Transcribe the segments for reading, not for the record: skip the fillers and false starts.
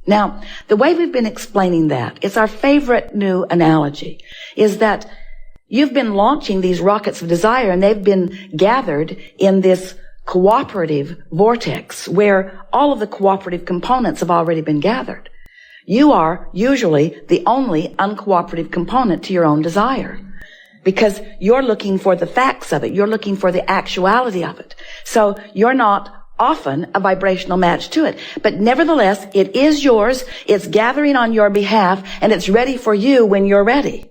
Now, the way we've been explaining that, it's our favorite new analogy, is that you've been launching these rockets of desire and they've been gathered in this cooperative vortex where all of the cooperative components have already been gathered. You are usually the only uncooperative component to your own desire because you're looking for the facts of it. You're looking for the actuality of it. So you're not often a vibrational match to it. But nevertheless, it is yours. It's gathering on your behalf and it's ready for you when you're ready.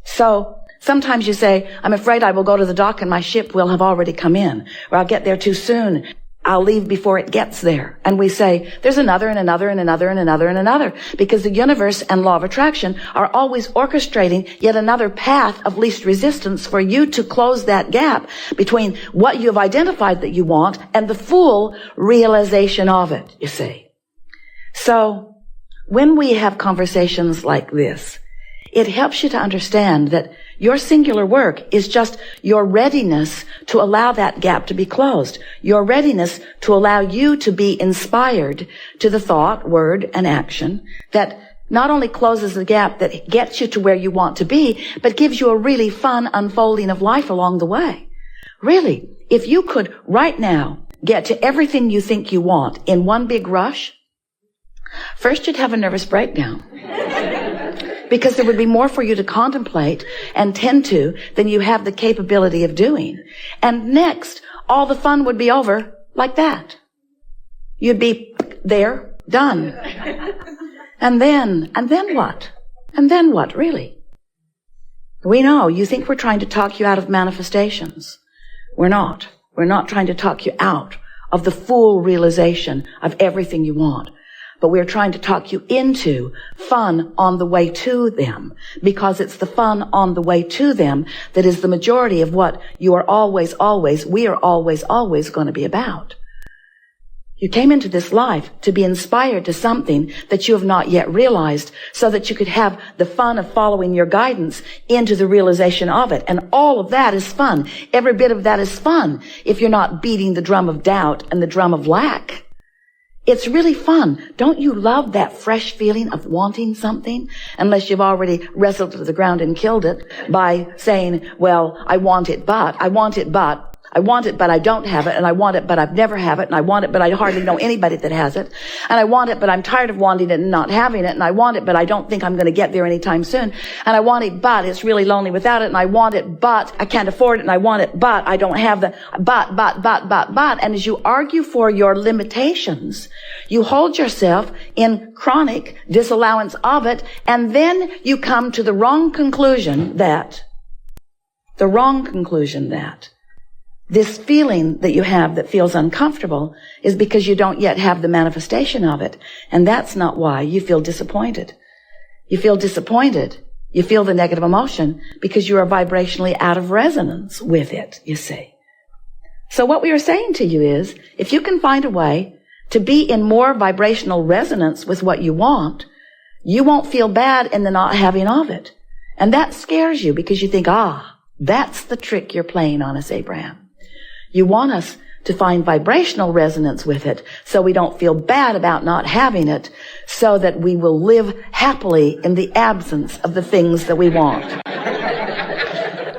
So sometimes you say, I'm afraid I will go to the dock and my ship will have already come in, or I'll get there too soon. I'll leave before it gets there. And we say, there's another and another and another and another and another, because the universe and law of attraction are always orchestrating yet another path of least resistance for you to close that gap between what you have identified that you want and the full realization of it, you see. So when we have conversations like this, it helps you to understand that your singular work is just your readiness to allow that gap to be closed. Your readiness to allow you to be inspired to the thought, word, and action that not only closes the gap that gets you to where you want to be, but gives you a really fun unfolding of life along the way. Really, if you could right now get to everything you think you want in one big rush, first you'd have a nervous breakdown. Because there would be more for you to contemplate and tend to than you have the capability of doing. And next, all the fun would be over like that. You'd be there, done. And then what? And then what, really? We know you think we're trying to talk you out of manifestations. We're not. We're not trying to talk you out of the full realization of everything you want. But we're trying to talk you into fun on the way to them, because it's the fun on the way to them that is the majority of what you are always going to be about. You came into this life to be inspired to something that you have not yet realized, so that you could have the fun of following your guidance into the realization of it. And all of that is fun. Every bit of that is fun if you're not beating the drum of doubt and the drum of lack. It's really fun. Don't you love that fresh feeling of wanting something? Unless you've already wrestled to the ground and killed it by saying, well, I want it, but I don't have it, and I want it, but I've never have it, and I want it, but I hardly know anybody that has it, and I want it, but I'm tired of wanting it and not having it, and I want it, but I don't think I'm going to get there anytime soon, and I want it, but it's really lonely without it, and I want it, but I can't afford it, and I want it, but I don't have the, but, and as you argue for your limitations, you hold yourself in chronic disallowance of it, and then you come to the wrong conclusion that this feeling that you have that feels uncomfortable is because you don't yet have the manifestation of it. And that's not why you feel disappointed. You feel disappointed. You feel the negative emotion because you are vibrationally out of resonance with it, you see. So what we are saying to you is, if you can find a way to be in more vibrational resonance with what you want, you won't feel bad in the not having of it. And that scares you because you think, that's the trick you're playing on us, Abraham. You want us to find vibrational resonance with it so we don't feel bad about not having it, so that we will live happily in the absence of the things that we want.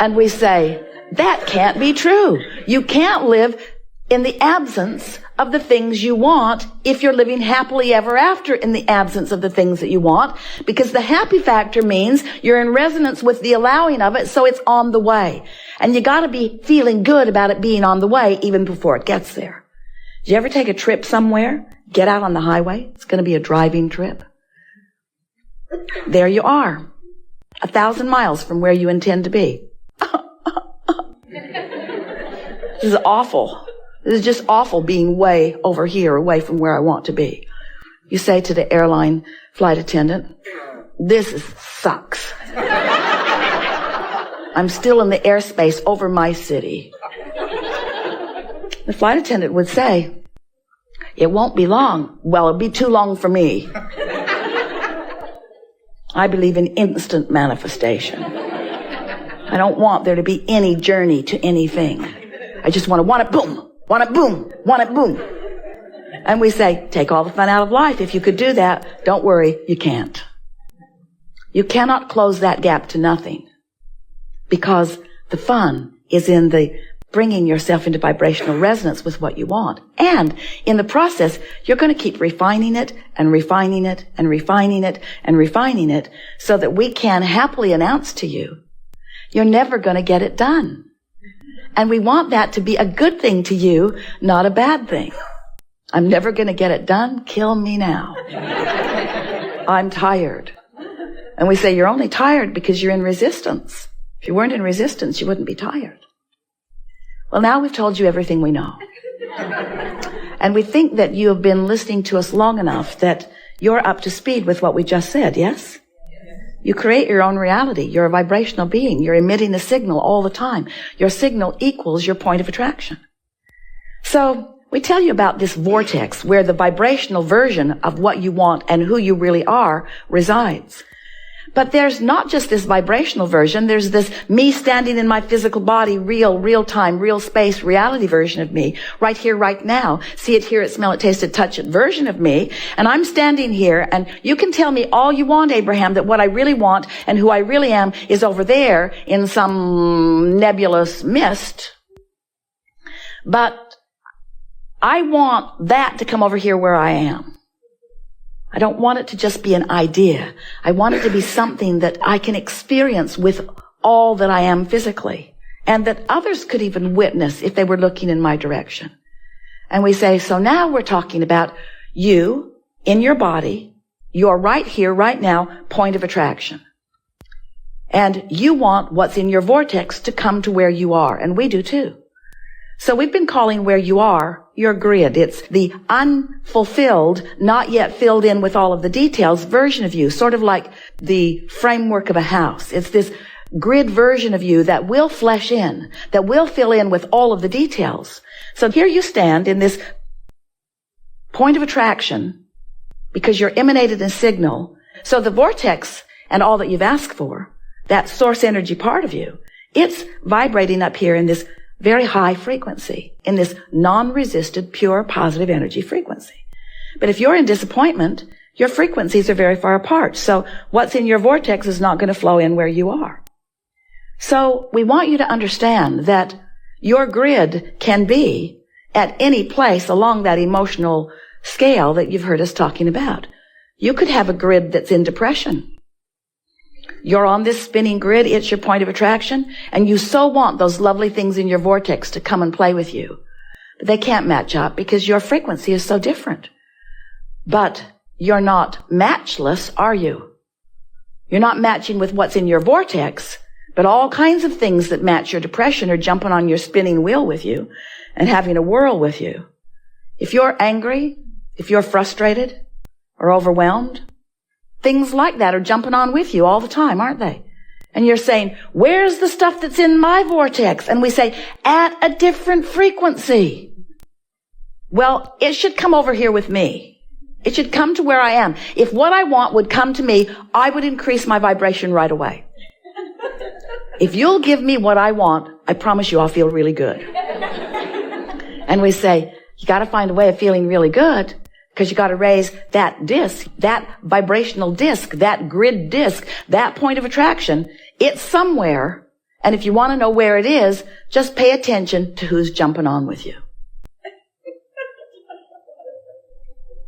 And we say, that can't be true. You can't live in the absence of the things you want if you're living happily ever after in the absence of the things that you want, because the happy factor means you're in resonance with the allowing of it, so it's on the way. And you gotta be feeling good about it being on the way even before it gets there. Did you ever take a trip somewhere? Get out on the highway. It's gonna be a driving trip. There you are, 1,000 miles from where you intend to be. This is awful. This is just awful being way over here, away from where I want to be. You say to the airline flight attendant, this sucks. I'm still in the airspace over my city. The flight attendant would say, it won't be long. Well, it'll be too long for me. I believe in instant manifestation. I don't want there to be any journey to anything. I just want it boom. Want it boom. Want it boom. And we say, take all the fun out of life. If you could do that, don't worry, you can't. You cannot close that gap to nothing, because the fun is in the bringing yourself into vibrational resonance with what you want. And in the process, you're going to keep refining it and refining it and refining it and refining it so that we can happily announce to you, you're never going to get it done. And we want that to be a good thing to you, not a bad thing. I'm never going to get it done. Kill me now. I'm tired. And we say, you're only tired because you're in resistance. If you weren't in resistance, you wouldn't be tired. Well, now we've told you everything we know. And we think that you have been listening to us long enough that you're up to speed with what we just said, yes? You create your own reality. You're a vibrational being. You're emitting a signal all the time. Your signal equals your point of attraction. So we tell you about this vortex where the vibrational version of what you want and who you really are resides. But there's not just this vibrational version. There's this me standing in my physical body, real time, real space, reality version of me, right here, right now. See it, hear it, smell it, taste it, touch it version of me. And I'm standing here, and you can tell me all you want, Abraham, that what I really want and who I really am is over there in some nebulous mist. But I want that to come over here where I am. I don't want it to just be an idea. I want it to be something that I can experience with all that I am physically, and that others could even witness if they were looking in my direction. And we say, so now we're talking about you in your body, your right here, right now, point of attraction. And you want what's in your vortex to come to where you are, and we do too. So we've been calling where you are your grid. It's the unfulfilled, not yet filled in with all of the details version of you, sort of like the framework of a house. It's this grid version of you that will flesh in, that will fill in with all of the details. So here you stand in this point of attraction because you're emanated in signal. So the vortex and all that you've asked for, that source energy part of you, it's vibrating up here in this very high frequency, in this non-resisted, pure, positive energy frequency. But if you're in disappointment, your frequencies are very far apart. So what's in your vortex is not going to flow in where you are. So we want you to understand that your grid can be at any place along that emotional scale that you've heard us talking about. You could have a grid that's in depression. You're on this spinning grid, it's your point of attraction, and you so want those lovely things in your vortex to come and play with you. But they can't match up because your frequency is so different. But you're not matchless, are you? You're not matching with what's in your vortex, but all kinds of things that match your depression are jumping on your spinning wheel with you and having a whirl with you. If you're angry, if you're frustrated or overwhelmed, things like that are jumping on with you all the time, aren't they? And you're saying, where's the stuff that's in my vortex? And we say, at a different frequency. Well, it should come over here with me. It should come to where I am. If what I want would come to me, I would increase my vibration right away. If you'll give me what I want, I promise you I'll feel really good. And we say, you got to find a way of feeling really good. Because you got to raise that disc, that vibrational disc, that grid disc, that point of attraction. It's somewhere. And if you want to know where it is, just pay attention to who's jumping on with you.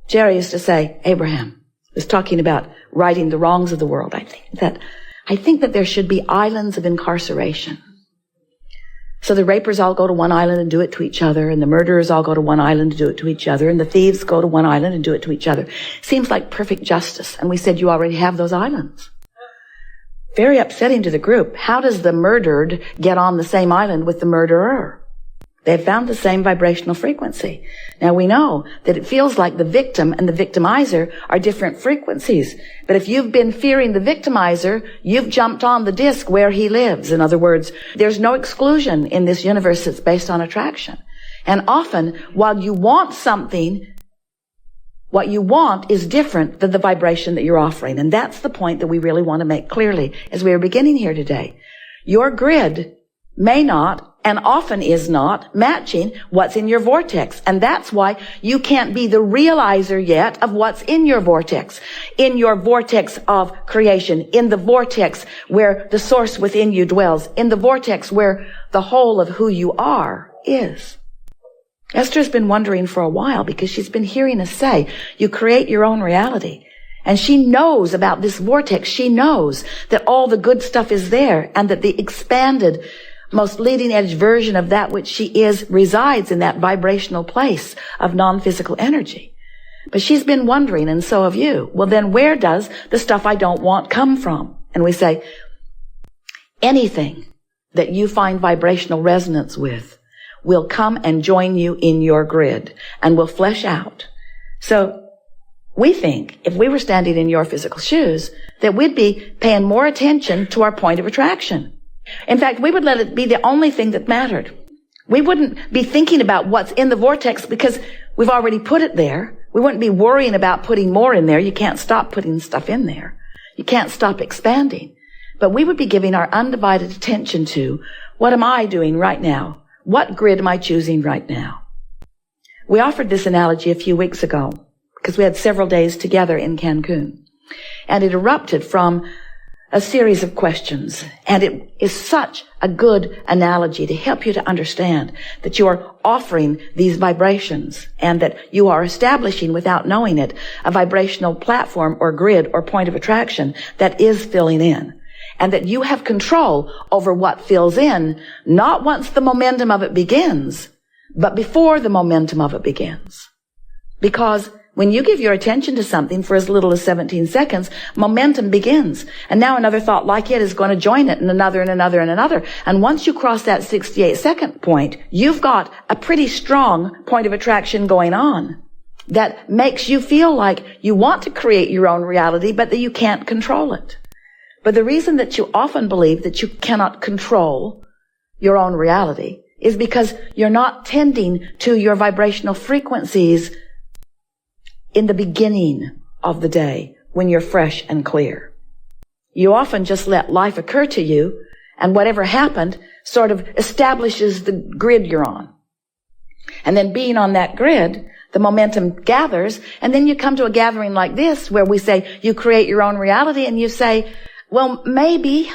Jerry used to say, Abraham was talking about righting the wrongs of the world. I think that there should be islands of incarceration. So the rapers all go to one island and do it to each other, and the murderers all go to one island to do it to each other, and the thieves go to one island and do it to each other. Seems like perfect justice. And we said, you already have those islands. Very upsetting to the group. How does the murdered get on the same island with the murderer? They've found the same vibrational frequency. Now we know that it feels like the victim and the victimizer are different frequencies. But if you've been fearing the victimizer, you've jumped on the disc where he lives. In other words, there's no exclusion in this universe that's based on attraction. And often, while you want something, what you want is different than the vibration that you're offering. And that's the point that we really want to make clearly as we are beginning here today. Your grid may not and often is not matching what's in your vortex. And that's why you can't be the realizer yet of what's in your vortex of creation, in the vortex where the source within you dwells, in the vortex where the whole of who you are is. Esther's been wondering for a while because she's been hearing us say, you create your own reality. And she knows about this vortex. She knows that all the good stuff is there and that the expanded, most leading edge version of that which she is resides in that vibrational place of non-physical energy. But she's been wondering, and so have you, well then where does the stuff I don't want come from? And we say, anything that you find vibrational resonance with will come and join you in your grid and will flesh out. So we think if we were standing in your physical shoes that we'd be paying more attention to our point of attraction. In fact, we would let it be the only thing that mattered. We wouldn't be thinking about what's in the vortex because we've already put it there. We wouldn't be worrying about putting more in there. You can't stop putting stuff in there. You can't stop expanding. But we would be giving our undivided attention to, what am I doing right now? What grid am I choosing right now? We offered this analogy a few weeks ago because we had several days together in Cancun. And it erupted from a series of questions. And it is such a good analogy to help you to understand that you are offering these vibrations and that you are establishing, without knowing it, a vibrational platform or grid or point of attraction that is filling in. And that you have control over what fills in, not once the momentum of it begins, but before the momentum of it begins. Because when you give your attention to something for as little as 17 seconds, momentum begins. And now another thought like it is going to join it, and another and another and another. And once you cross that 68-second point, you've got a pretty strong point of attraction going on that makes you feel like you want to create your own reality, but that you can't control it. But the reason that you often believe that you cannot control your own reality is because you're not tending to your vibrational frequencies in the beginning of the day when you're fresh and clear. You often just let life occur to you, and whatever happened sort of establishes the grid you're on. And then being on that grid, the momentum gathers, and then you come to a gathering like this where we say you create your own reality, and you say, well, maybe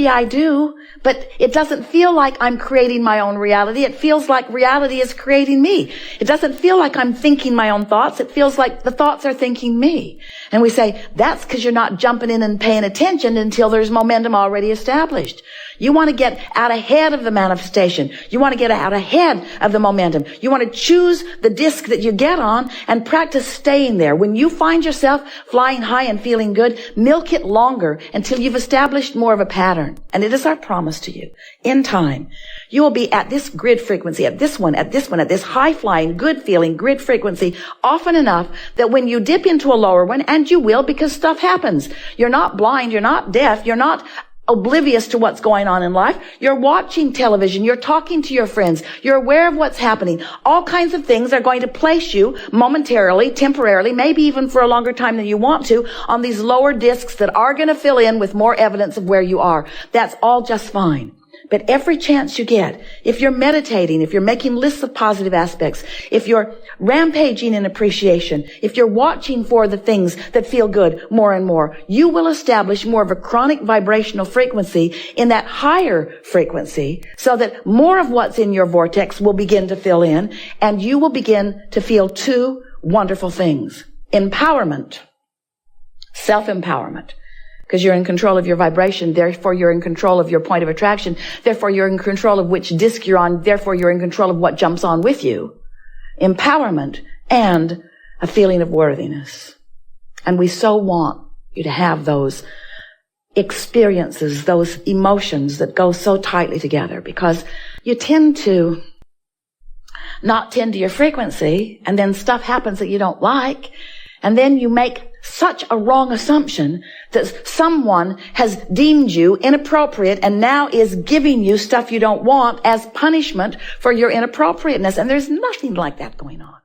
I do, but it doesn't feel like I'm creating my own reality. It feels like reality is creating me. It doesn't feel like I'm thinking my own thoughts. It feels like the thoughts are thinking me. And we say, that's because you're not jumping in and paying attention until there's momentum already established. You want to get out ahead of the manifestation. You want to get out ahead of the momentum. You want to choose the disc that you get on and practice staying there. When you find yourself flying high and feeling good, milk it longer until you've established more of a pattern. And it is our promise to you. In time, you will be at this grid frequency, at this one, at this high-flying, good-feeling grid frequency often enough that when you dip into a lower one, and you will because stuff happens. You're not blind, you're not deaf, you're not oblivious to what's going on in life. You're watching television. You're talking to your friends. You're aware of what's happening. All kinds of things are going to place you momentarily, temporarily, maybe even for a longer time than you want to, on these lower discs that are going to fill in with more evidence of where you are. That's all just fine. But every chance you get, if you're meditating, if you're making lists of positive aspects, if you're rampaging in appreciation, if you're watching for the things that feel good more and more, you will establish more of a chronic vibrational frequency in that higher frequency so that more of what's in your vortex will begin to fill in, and you will begin to feel two wonderful things. Empowerment, self-empowerment. Because you're in control of your vibration, therefore you're in control of your point of attraction, therefore you're in control of which disc you're on, therefore you're in control of what jumps on with you. Empowerment and a feeling of worthiness. And we so want you to have those experiences, those emotions that go so tightly together, because you tend to not tend to your frequency, and then stuff happens that you don't like, and then you make such a wrong assumption that someone has deemed you inappropriate and now is giving you stuff you don't want as punishment for your inappropriateness. And there's nothing like that going on.